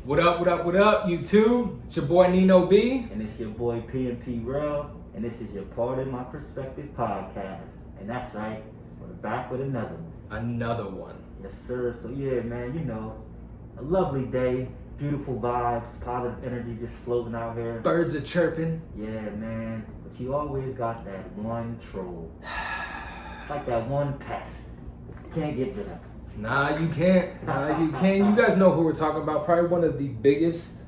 What up, what up, what up, YouTube? It's your boy Nino B. And it's your boy P&P Real. And this is your Pardon My Perspective podcast. And that's right, we're back with another one. Another one. Yes, sir. So yeah, man, you know, a lovely day, beautiful vibes, positive energy just floating out here. Birds are chirping. Yeah, man. But you always got that one troll. It's like that one pest. Can't get rid of it. Nah, you can't. Nah, you can't. You guys know who we're talking about. Probably one of the biggest,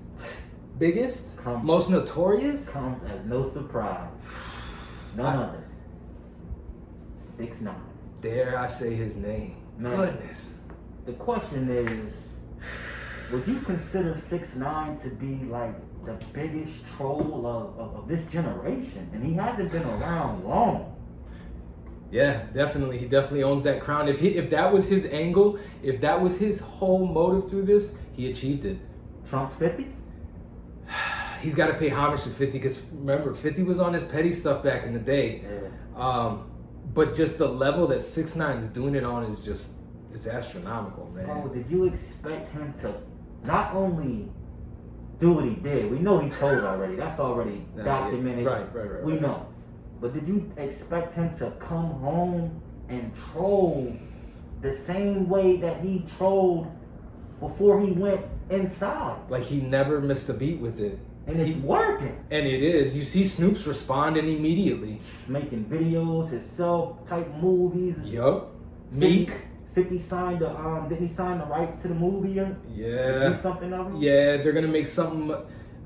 most notorious. Comes as no surprise. None other. 6IX9INE. Dare I say his name? Man, Goodness. The question is, would you consider 6IX9INE to be like the biggest troll of this generation? And he hasn't been around long. Yeah, definitely. He definitely owns that crown. If that was his angle, if that was his whole motive through this, he achieved it. Trump's 50? He's got to pay homage to 50 because remember, 50 was on his petty stuff back in the day. Yeah. But just the level that 6IX9INE is doing it on is just, it's astronomical, man. Bro, did you expect him to not only do what he did? We know he told already. That's already documented. Right. We know. But did you expect him to come home and troll the same way that he trolled before he went inside? Like he never missed a beat with it. And it's working. And it is. You see Snoop's responding immediately. Making videos, himself type movies. Yup. Meek. 50 signed the didn't he sign the rights to the movie? Yeah. Do something of it? Yeah, they're gonna make something.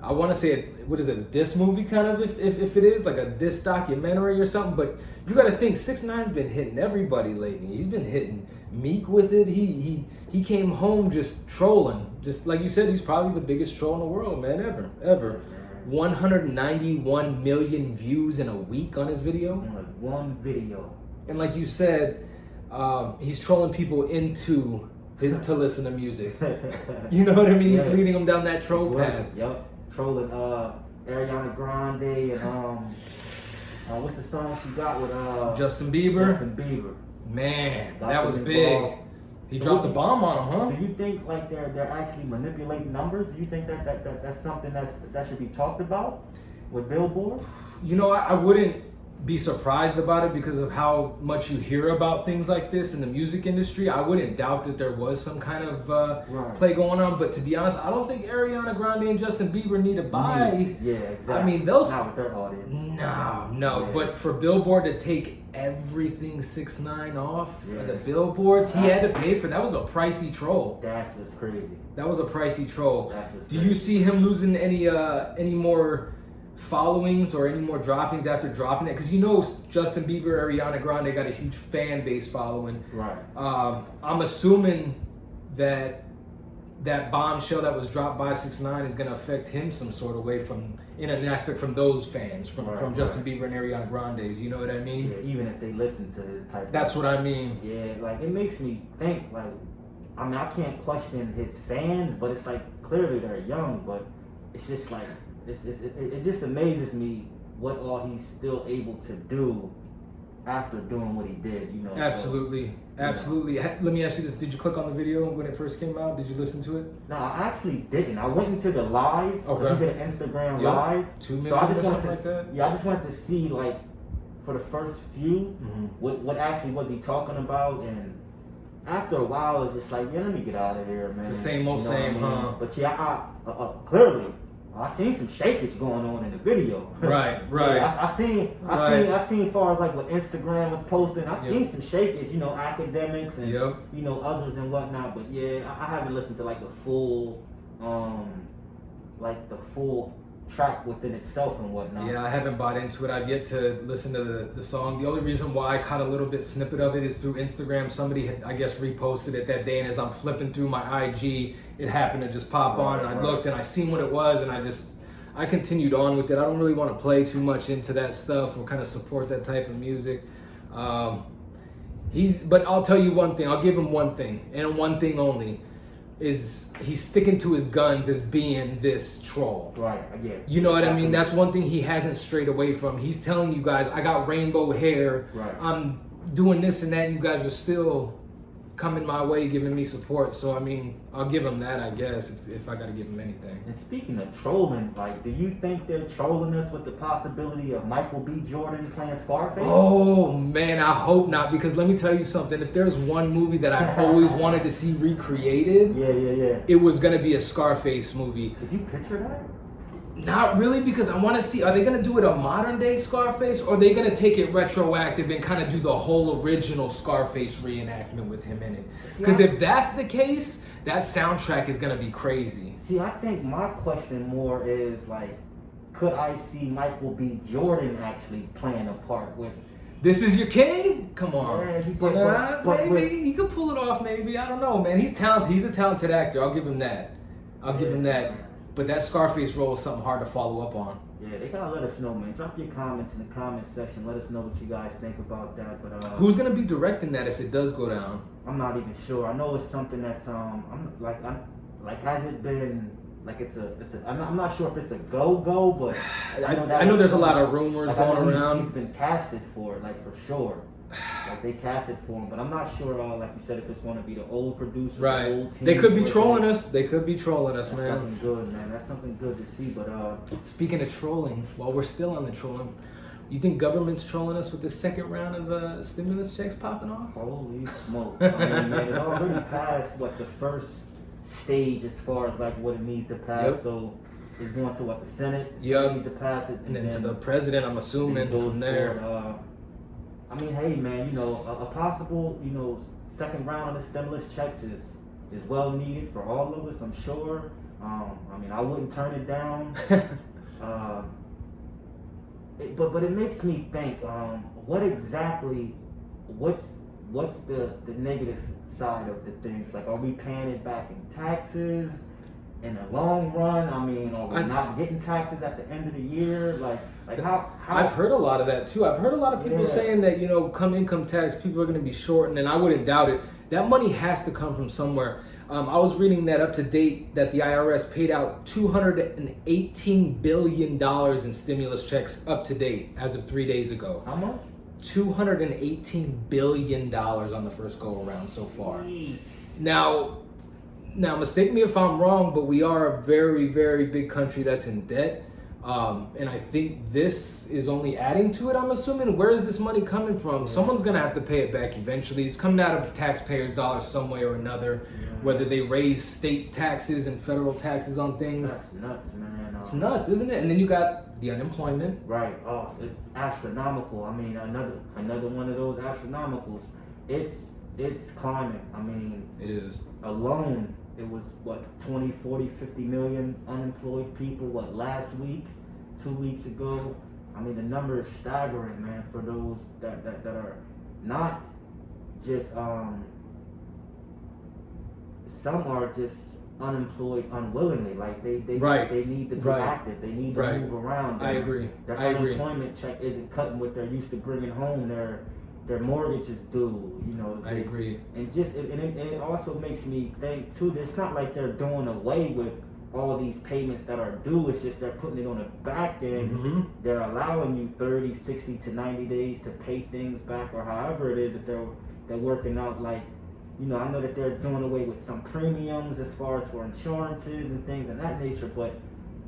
I want to say, what is it, a diss movie kind of, if it is, like a diss documentary or something. But you got to think, 6IX9INE's been hitting everybody lately. He's been hitting Meek with it. He came home just trolling. Just like you said, he's probably the biggest troll in the world, man, ever. 191 million views in a week on his video. Like one video. And like you said, he's trolling people into listen to music. You know what I mean? Yeah. He's leading them down that troll path. Yep. Trolling Ariana Grande and what's the song she got with Justin Bieber. Justin Bieber. Man, Got that was them big. involved. He dropped a bomb on him, huh? Do you think like they're actually manipulating numbers? Do you think that's something that should be talked about with Billboard? You know, I wouldn't be surprised about it because of how much you hear about things like this in the music industry. I wouldn't doubt that there was some kind of play going on, but to be honest, I don't think Ariana Grande and Justin Bieber need to buy. Yeah, exactly. I mean, those. Not with their audience. No. Yeah. But for Billboard to take everything 6IX9INE off of the billboards, he had to pay for that. Was a pricey troll. That's what's crazy. That was a pricey troll. That's what's Do crazy. you see him losing any more followings or any more droppings after dropping it? Because you know Justin Bieber, Ariana Grande got a huge fan base following. Right. I'm assuming that bombshell that was dropped by 6IX9INE is going to affect him some sort of way in an aspect from those fans, from Justin Bieber and Ariana Grande's. You know what I mean? Yeah, even if they listen to his type. That's what I mean. Yeah, like it makes me think. Like, I mean, I can't question his fans, but it's like clearly they're young, but it's just like it just amazes me what all he's still able to do after doing what he did. You know. Absolutely. Let me ask you this: did you click on the video when it first came out? Did you listen to it? No, I actually didn't. I went into the live. Okay. You did an Instagram live. 2 minutes so I just or wanted something to, like that? Yeah, I just wanted to see like for the first few, what actually was he talking about, and after a while it's just like, yeah, let me get out of here, man. It's the same old You know same, what I mean? huh? But yeah, I clearly I seen some shakage going on in the video. Right. Yeah, I seen as far as like what Instagram was posting. I seen some shakage, you know, academics and you know others and whatnot. But yeah, I haven't listened to like the full track within itself and whatnot. Yeah, I haven't bought into it. I've yet to listen to the song. The only reason why I caught a little bit snippet of it is through Instagram. Somebody had, I guess, reposted it that day, and as I'm flipping through my IG, it happened to just pop on, and I looked and I seen what it was, and I continued on with it. I don't really want to play too much into that stuff or kind of support that type of music. But I'll tell you one thing. I'll give him one thing, and one thing only. Is he's sticking to his guns as being this troll. Right, yeah. You know what I mean? That's one thing he hasn't strayed away from. He's telling you guys, I got rainbow hair. Right. I'm doing this and that, and you guys are still coming my way, giving me support. So, I mean, I'll give him that, I guess, if I got to give him anything. And speaking of trolling, like, do you think they're trolling us with the possibility of Michael B. Jordan playing Scarface? Oh, man, I hope not, because let me tell you something. If there's one movie that I've always wanted to see recreated, it was going to be a Scarface movie. Could you picture that? Not really, because I want to see, are they going to do it a modern day Scarface, or are they going to take it retroactive and kind of do the whole original Scarface reenactment with him in it? Because if that's the case, that soundtrack is going to be crazy. See, I think my question more is, like, could I see Michael B. Jordan actually playing a part with This Is Your King? Come on. Yeah, maybe he could pull it off, maybe. I don't know, man. He's talented. He's a talented actor. I'll give him that. Give him that. But that Scarface role is something hard to follow up on. Yeah, they gotta let us know, man. Drop your comments in the comment section. Let us know what you guys think about that. But who's gonna be directing that if it does go down? I'm not even sure. I know it's something that's has it been like I'm not sure if it's a go, but I know there's a lot of rumors going around. He's been casted for it, like, for sure. Like, they casted for him, but I'm not sure. Like you said, if it's going to be the old producers, right? The old teams, they could be trolling us. They could be trolling us, That's man. something good, man. That's something good to see. But speaking of trolling, while we're still on the trolling, you think government's trolling us with the second round of stimulus checks popping off? Holy smoke! I mean, man, it already passed the first stage as far as like what it needs to pass. Yep. So it's going to the Senate. Yep. Needs to pass it, and then to the president. I'm assuming from there. I mean, hey, man, a possible, second round of the stimulus checks is well needed for all of us, I'm sure. I mean, I wouldn't turn it down. But it makes me think, what's the negative side of the things? Like, are we paying it back in taxes in the long run? I mean, are we not getting taxes at the end of the year? Like how? I've heard a lot of that too. I've heard a lot of people saying that, come income tax, people are going to be short, and I wouldn't doubt it. That money has to come from somewhere. I was reading that up to date that the IRS paid out $218 billion in stimulus checks up to date as of 3 days ago. How much? $218 billion on the first go around so far. Now, mistake me if I'm wrong, but we are a very, very big country that's in debt. And I think this is only adding to it, I'm assuming. Where is this money coming from? Someone's going to have to pay it back eventually. It's coming out of taxpayers' dollars some way or another, whether they raise state taxes and federal taxes on things. That's nuts, man. It's nuts, isn't it? And then you got the unemployment. Right. Oh, it's astronomical. I mean, another one of those astronomicals. It's climbing. I mean, it is. Alone, it was 20, 40, 50 million unemployed people last week, 2 weeks ago. I mean, the number is staggering, man, for those that are not just some are just unemployed unwillingly. Like they need to be active. They need to move around. I agree. Their unemployment check isn't cutting what they're used to bringing home. Their mortgage is due. I agree. And it also makes me think too. It's not like they're doing away with all these payments that are due. It's just they're putting it on the back end. Mm-hmm. They're allowing you 30, 60 to 90 days to pay things back, or however it is that they're working out. Like, I know that they're doing away with some premiums as far as for insurances and things of that nature, but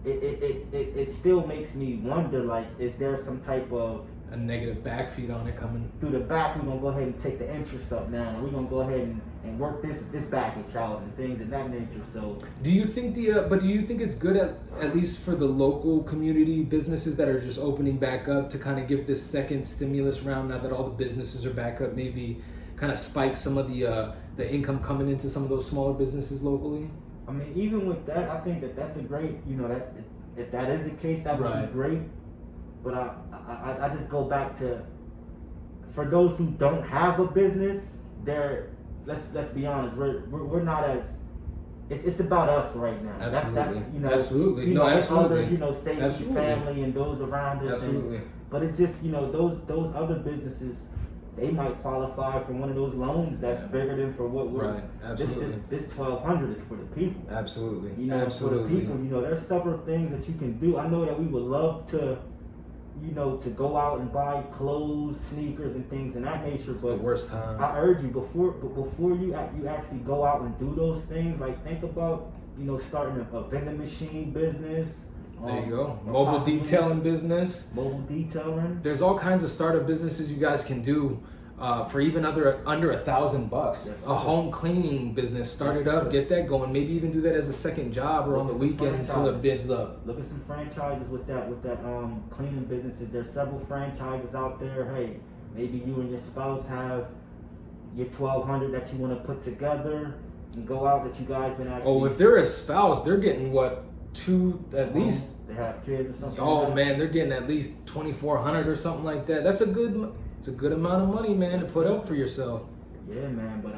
it still makes me wonder, like, is there some type of a negative backfeed on it coming through the back? We're gonna go ahead and take the interest up now, and we're gonna go ahead and work this baggage out and things of that nature. So do you think do you think it's good at least for the local community businesses that are just opening back up to kind of give this second stimulus round now that all the businesses are back up, maybe kind of spike some of the income coming into some of those smaller businesses locally? I mean, even with that, I think that's a great, that if that is the case, that would be great. But I just go back to, for those who don't have a business, let's be honest, we're not as, it's about us right now. Absolutely. That's absolutely. Absolutely. Others, save your family and those around us. Absolutely. But it's just, those other businesses, they might qualify for one of those loans that's bigger than for what we're. Absolutely. This $1,200 is for the people. Absolutely. For the people. There's several things that you can do. I know that we would love to to go out and buy clothes, sneakers, and things in that nature. It's but the worst time. I urge you before you actually go out and do those things, like think about starting a vending machine business. There you go. Mobile detailing business. Mobile detailing. There's all kinds of startup businesses you guys can do for even under $1,000. Yes, a home cleaning business. Start it up, get that going. Maybe even do that as a second job or on the weekend until it bids up. Look at some franchises with that cleaning businesses. There's several franchises out there. Hey, maybe you and your spouse have your 1,200 that you want to put together and go out that you guys been actually. Oh, if they're a spouse, they're getting what? At least they have kids or something. Oh man, they're getting at least 2,400 or something like that. It's a good amount of money, man, to put up for yourself. Yeah, man, but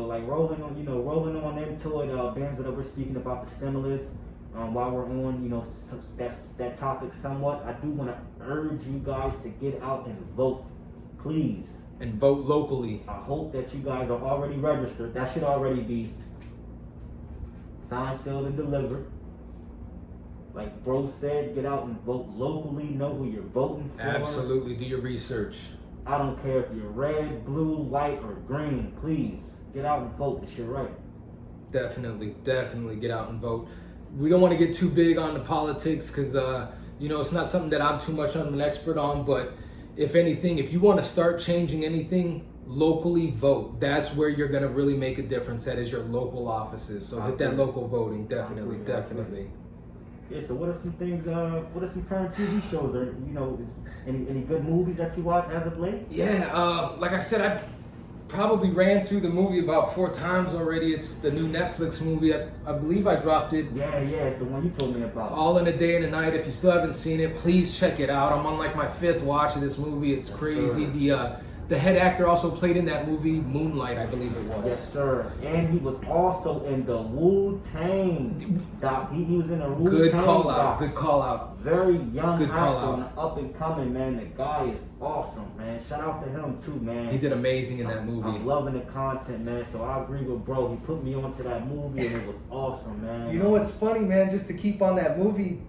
like rolling on into it. Bands that we're speaking about the stimulus. While we're on, that topic somewhat. I do want to urge you guys to get out and vote, please. And vote locally. I hope that you guys are already registered. That should already be signed, sealed, and delivered. Like bro said, get out and vote locally. Know who you're voting for. Absolutely, do your research. I don't care if you're red, blue, white, or green. Please get out and vote. It's your right. Definitely get out and vote. We don't want to get too big on the politics because it's not something that I'm too much of an expert on. But if anything, if you want to start changing anything, locally vote. That's where you're gonna really make a difference. That is your local offices. So hit that local voting. Definitely. Yeah, so what are some things, what are some current TV shows, or, any good movies that you watch as of late? Yeah, like I said, I probably ran through the movie about 4 times already. It's the new Netflix movie. I believe I dropped it. Yeah, it's the one you told me about. All in a Day and a Night. If you still haven't seen it, please check it out. I'm on like my 5th watch of this movie. It's crazy. Sir. The head actor also played in that movie, Moonlight, I believe it was. Yes, sir. And he was also in the Wu-Tang doc. He was in the Wu-Tang doc. Good call out. Very young actor and up and coming, man. The guy is awesome, man. Shout out to him too, man. He did amazing in that movie. I'm loving the content, man. So I agree with bro. He put me onto that movie and it was awesome, man. You know what's funny, man? Just to keep on that movie,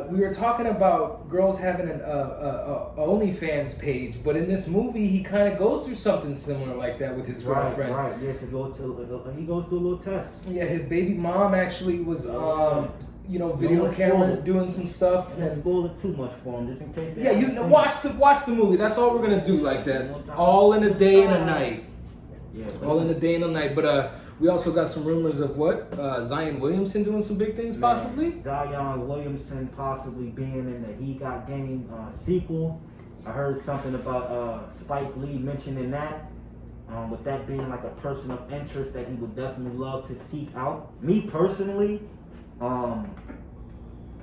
we were talking about girls having an OnlyFans page, but in this movie, he kind of goes through something similar like that with his girlfriend. Right. Yes, he goes through a little test. Yeah, his baby mom actually was, video camera doing some stuff. Don't spoil it too much for him, just in case. Watch the movie. That's all we're gonna do like that. All in a day and a night. Yeah. All in a day and a night, but we also got some rumors of Zion Williamson doing some big things, possibly. Zion Williamson possibly being in the He Got Game sequel. I heard something about Spike Lee mentioning that. With that being like a person of interest that he would definitely love to seek out. Me personally, I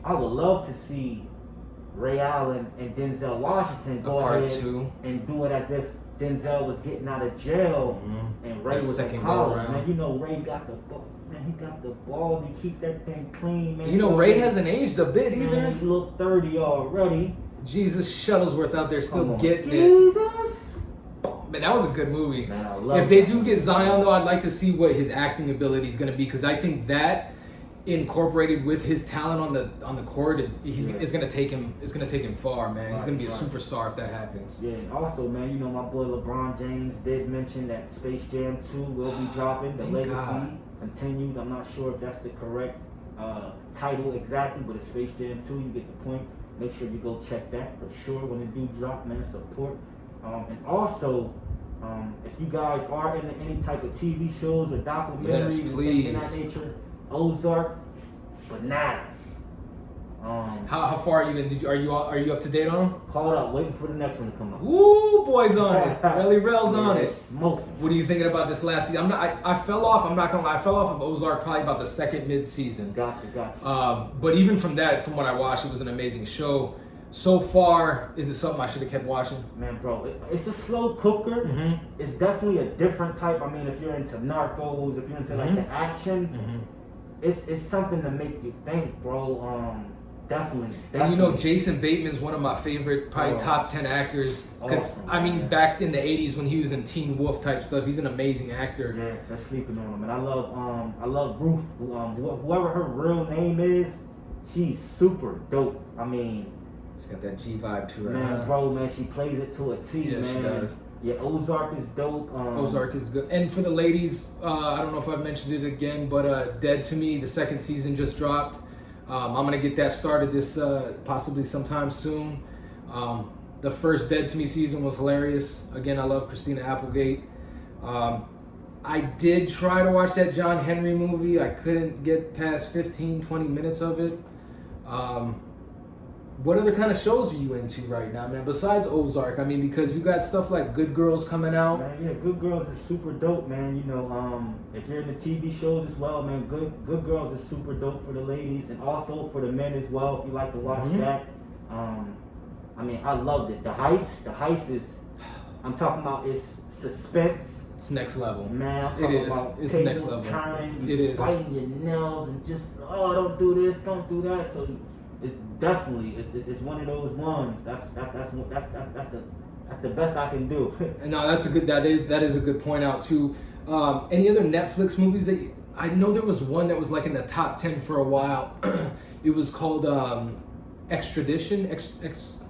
would love to see Ray Allen and Denzel Washington go ahead and do it as if Denzel was getting out of jail and Ray was in college. Man, Ray got the ball. Man, he got the ball to keep that thing clean, man. Ray hasn't aged a bit either. Man, he looked 30 already. Jesus Shuttlesworth out there still getting it. Jesus. Man, that was a good movie. Man, I love if they do get Zion, though, I'd like to see what his acting ability is going to be, because I think that incorporated with his talent on the court, it's going to take him far, man. He's going to be a superstar if that happens. Yeah, and also, man, my boy LeBron James did mention that Space Jam 2 will be dropping. The legacy continues. I'm not sure if that's the correct title exactly, but it's Space Jam 2. You get the point. Make sure you go check that for sure when it do drop, man. Support. And also, if you guys are into any type of TV shows or documentaries and things of that nature, Ozark, bananas. How far are you in? Are you up to date on them? Caught up, waiting for the next one to come up. Woo, boys on it. Really Rel's on it. Smoking. What are you thinking about this last season? I fell off. I'm not gonna lie. I fell off of Ozark probably about the second mid-season. Gotcha. But even from what I watched, it was an amazing show. So far, is it something I should have kept watching? Man, bro, it's a slow cooker. Mm-hmm. It's definitely a different type. I mean, if you're into Narcos, if you're into like the action, it's something to make you think, bro. Definitely. And Jason Bateman's one of my favorite, probably top 10 acters. Because back in the 80s when he was in Teen Wolf type stuff, he's an amazing actor. Yeah, they're sleeping on him. And I love Ruth. Whoever her real name is, she's super dope. I mean, She's got that G vibe to her. Man, bro, man, she plays it to a T, Yeah, man. she does. Yeah, Ozark is dope. Ozark is good. And for the ladies, I don't know if I've mentioned it again, but Dead to Me, the second season just dropped. I'm gonna get that started this possibly sometime soon. The first Dead to Me season was hilarious. Again, I love Christina Applegate. I did try to watch that John Henry movie. I couldn't get past 15, 20 minutes of it. What other kind of shows are you into right now, man? Besides Ozark, I mean, because you got stuff like Good Girls coming out. Man, yeah, Good Girls is super dope, man. You know, if you're into TV shows as well, man, Good Girls is super dope for the ladies and also for the men as well. If you like to watch that, I mean, I loved it. The heist is, I'm talking about, it's suspense. It's next level. Man, I'm talking about it's table next level. turning, It is. biting your nails, and just don't do this, don't do that. So it's definitely it's one of those ones. That's the best I can do. And no, that is a good point out too. Any other Netflix movies that I know there was one that was like in the top 10 for a while. It was called Extradition. Expedition.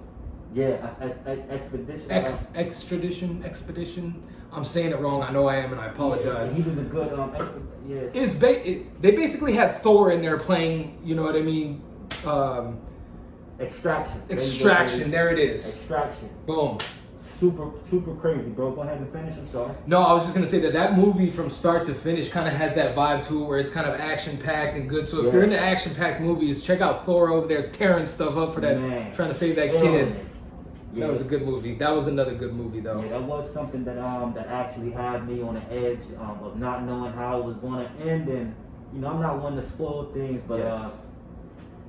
I'm saying it wrong. I know I am, and I apologize. Yeah, he was a good yes. They basically had Thor in there playing. You know what I mean? Extraction. There it is. Extraction. Boom. Super crazy, bro. Go ahead and finish. I'm sorry. No, I was just gonna say that movie from start to finish kind of has that vibe to it, where it's kind of action packed and good. So if you're into action packed movies, check out Thor over there tearing stuff up for that, trying to save that kid. Yeah. That was a good movie. That was another good movie, though. Yeah, that was something that that actually had me on the edge of not knowing how it was going to end. And you know, I'm not one to spoil things, but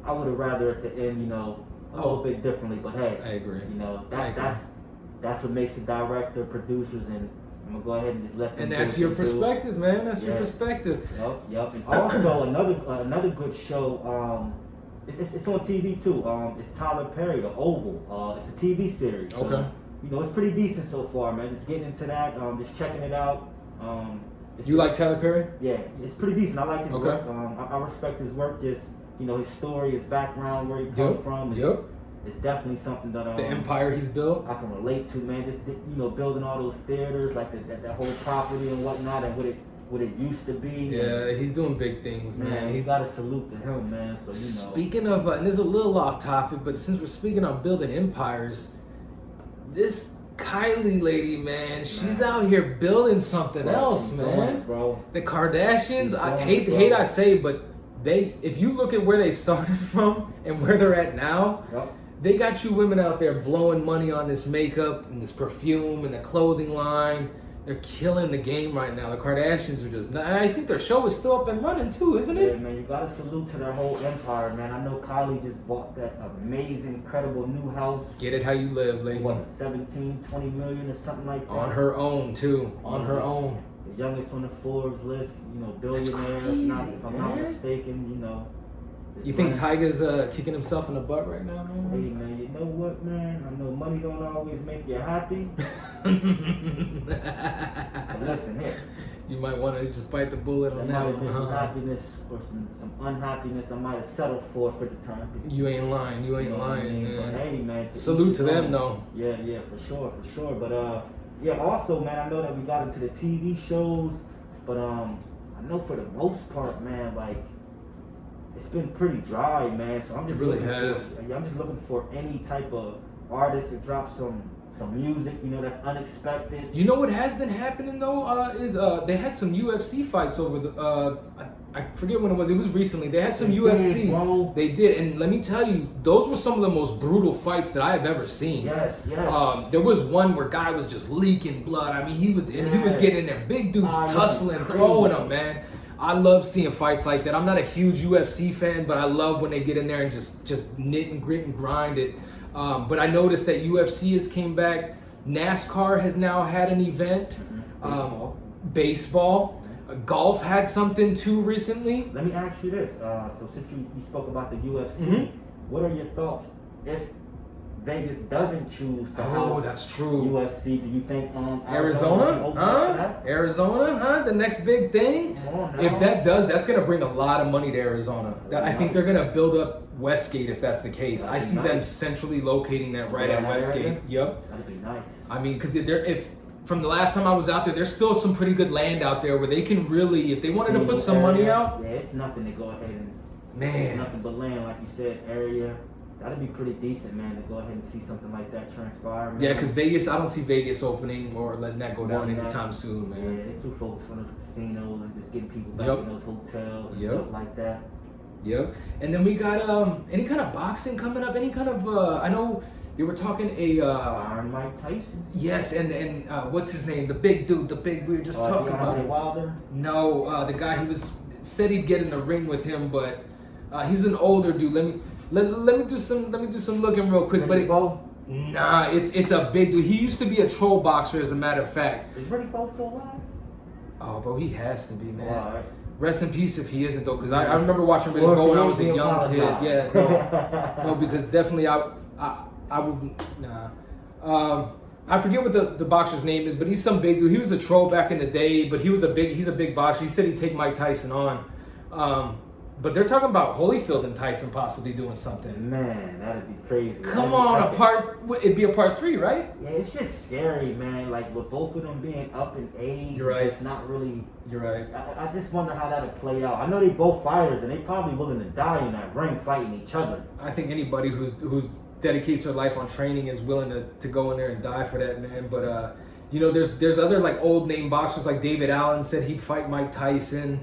I would have rather at the end, you know, a little bit differently. But hey, I agree. You know, that's what makes the director, producers, and I'm gonna go ahead and just let them. And that's your perspective, man. That's your perspective. Yep. And also another good show. It's on TV too. It's Tyler Perry, The Oval. It's a TV series. So, okay. You know, it's pretty decent so far, man. Just getting into that. Just checking it out. You like Tyler Perry? Yeah, it's pretty decent. I like his work. I respect his work. Just, you know, his story, his background, where he come from. It's definitely something that the empire he's built. I can relate to, man. Just, you know, building all those theaters, like that whole property and whatnot, and what it used to be. Yeah, he's doing big things, man. He's got to salute to him, man. So, you know. Speaking of, and this is a little off topic, but since we're speaking on building empires, this Kylie lady, man, she's out here building something else, man. Bro. The Kardashians, I hate I say, but if you look at where they started from and where they're at now, they got you women out there blowing money on this makeup and this perfume and the clothing line. They're killing the game right now. The Kardashians are just... I think their show is still up and running too, isn't it? Yeah, man. You got to salute to their whole empire, man. I know Kylie just bought that amazing, incredible new house. Get it how you live, lady. What, 17, 20 million or something like that? On her own, too. On her own. The youngest on the Forbes list, you know, billionaire. Crazy, if I'm not mistaken, you know. You think Tyga's kicking himself in the butt right now, man? Hey, man, you know what, man? I know money don't always make you happy. But listen here. You might want to just bite the bullet on that one. Some happiness or some unhappiness I might have settled for the time. You ain't lying. You ain't lying, man. But hey, man. Salute to them, though. Yeah, for sure. But yeah, also, man, I know that we got into the TV shows, but I know for the most part, man, like, it's been pretty dry, man. So I'm just I'm just looking for any type of artist to drop some music, you know, that's unexpected. You know what has been happening though is they had some UFC fights over the I forget when it was. It was recently. They had some UFCs. They did, and let me tell you, those were some of the most brutal fights that I have ever seen. Yes. There was one where guy was just leaking blood. I mean, he was getting in there, big dudes tussling, throwing them, man. I love seeing fights like that. I'm not a huge UFC fan, but I love when they get in there and just knit and grit and grind it. But I noticed that UFC has came back. NASCAR has now had an event. Baseball. Golf had something too recently. Let me ask you this. So since you spoke about the UFC, what are your thoughts if Vegas doesn't choose to Oh, host that's true. UFC, do you think Arizona? Huh? Arizona? Huh? The next big thing? Come on now. If that does, that's going to bring a lot of money to Arizona. I think they're going to build up Westgate if that's the case. I see them centrally locating that right at Westgate. Yep. That'd be nice. I mean, because if from the last time I was out there, there's still some pretty good land out there where they can really, if they wanted to put some money out. Yeah, it's nothing to go ahead and. Man. It's nothing but land, like you said, area. That'd be pretty decent, man, to go ahead and see something like that transpire. Man. Yeah, because Vegas, I don't see Vegas opening or letting that go down anytime soon, man. Yeah, they're too focused on those casinos and just getting people back in those hotels and stuff like that. Yep. And then we got any kind of boxing coming up? Any kind of I know they were talking Iron Mike Tyson. Yes, and what's his name? The big dude we were just talking about. Wilder? No, the guy said he'd get in the ring with him, but he's an older dude. Let me do some looking real quick. Riddick Bowe? Nah, it's a big dude. He used to be a troll boxer, as a matter of fact. Is Riddick Bowe still alive? Oh, bro, he has to be, man. All right. Rest in peace if he isn't, though, because I remember watching Riddick Bowe when I was a young kid. Yeah, no, because definitely I would nah. I forget what the boxer's name is, but he's some big dude. He was a troll back in the day, but he's a big boxer. He said he'd take Mike Tyson on. But they're talking about Holyfield and Tyson possibly doing something. Man, that'd be crazy. Come on, it'd be a part 3, right? Yeah, it's just scary, man. Like with both of them being up in age, You're right. It's not really. You're right. I just wonder how that'll play out. I know they both fighters, and they probably willing to die in that ring fighting each other. I think anybody who's dedicates their life on training is willing to go in there and die for that, man. But there's other like old name boxers like David Allen said he'd fight Mike Tyson.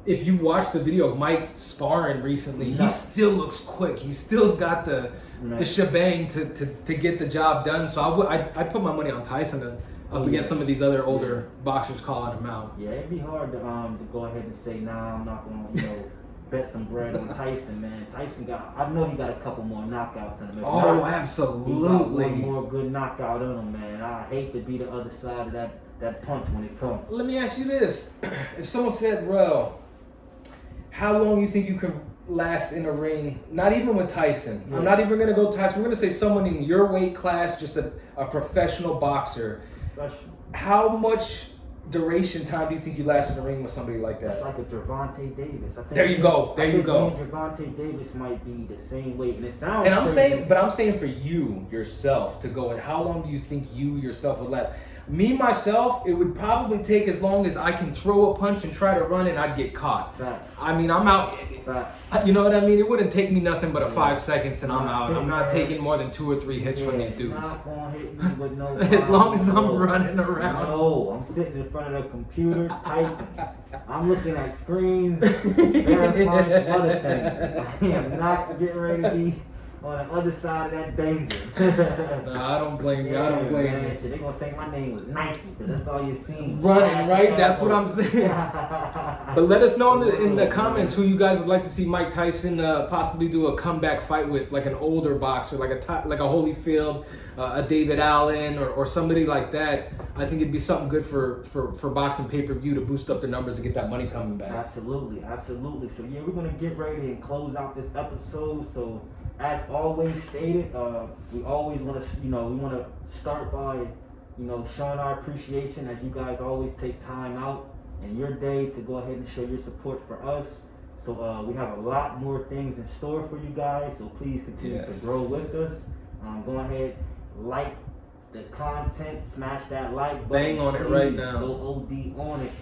If you watch the video of Mike sparring recently, he still looks quick. He still's got the shebang to get the job done. So I put my money on Tyson up against some of these other older boxers calling him out. Yeah, it'd be hard to go ahead and say, nah, I'm not gonna bet some bread on Tyson, man. Tyson I know he got a couple more knockouts in him. Absolutely. He got one more good knockout in him, man. I hate to be the other side of that punch when it comes. Let me ask you this: if someone said, "Well, how long you think you can last in a ring?" Not even with Tyson. Yeah. I'm not even going to go Tyson. We're going to say someone in your weight class, just a professional boxer. How much duration time do you think you last in a ring with somebody like that? It's like a Gervonta Davis. I think there you go. Me and Gervonta Davis might be the same weight, and it sounds. And I'm saying for you yourself to go. And how long do you think you yourself would last? Me, myself, it would probably take as long as I can throw a punch and try to run and I'd get caught. Fact. I mean, I'm out. Fact. You know what I mean? It wouldn't take me nothing but 5 seconds and I'm out. I'm not taking more than 2 or 3 hits from these dudes. Not gonna hit me with no as long as I'm running around. No, I'm sitting in front of the computer typing. I'm looking at screens, verifying some other things. I am not getting ready to be on the other side of that danger. I don't blame you. I don't blame you. Shit, they gonna think my name was Nike, because that's all you seen. Running, right? That's what I'm saying. But let us know in the comments who you guys would like to see Mike Tyson possibly do a comeback fight with, like an older boxer, like a Holyfield, a David Allen, or somebody like that. I think it'd be something good for boxing pay-per-view to boost up the numbers and get that money coming back. Absolutely. So yeah, we're gonna get ready and close out this episode. So as always stated, we always want to, we want to start by, showing our appreciation as you guys always take time out in your day to go ahead and show your support for us. So we have a lot more things in store for you guys. So please continue to grow with us. Go ahead, like the content, smash that like button. Bang on it right now. Go OD on it.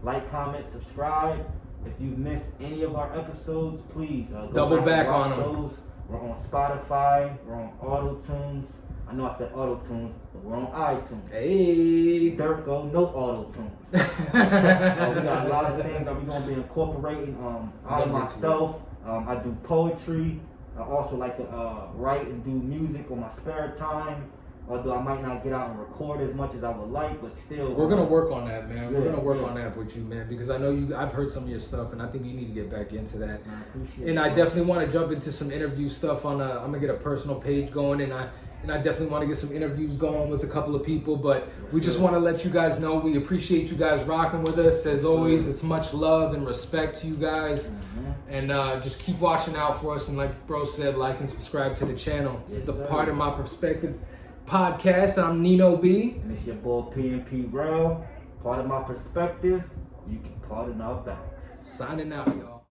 Like, comment, subscribe. If you've missed any of our episodes, please go double back and watch on them. those. We're on Spotify. We're on Auto-Tunes. I know I said Auto-Tunes, but we're on iTunes. Hey. There go, no Auto-Tunes. We got a lot of things that we're going to be incorporating. I myself, I do poetry. I also like to write and do music on my spare time. Although I might not get out and record as much as I would like, but still. We're going to work on that, man. We're going to work on that with you, man, because I know I've heard some of your stuff, and I think you need to get back into that. I appreciate it. And I definitely want to jump into some interview stuff I'm going to get a personal page going, and and I definitely want to get some interviews going with a couple of people. But Yes, we just sir. want to let you guys know we appreciate you guys rocking with us. As always, it's much love and respect to you guys. And just keep watching out for us. And like bro said, like and subscribe to the channel. Yes, It's the sir. Part of My Perspective podcast. I'm Nino B. And it's your boy P&P Real. Part of my perspective, you can part in our backs. Signing out, y'all.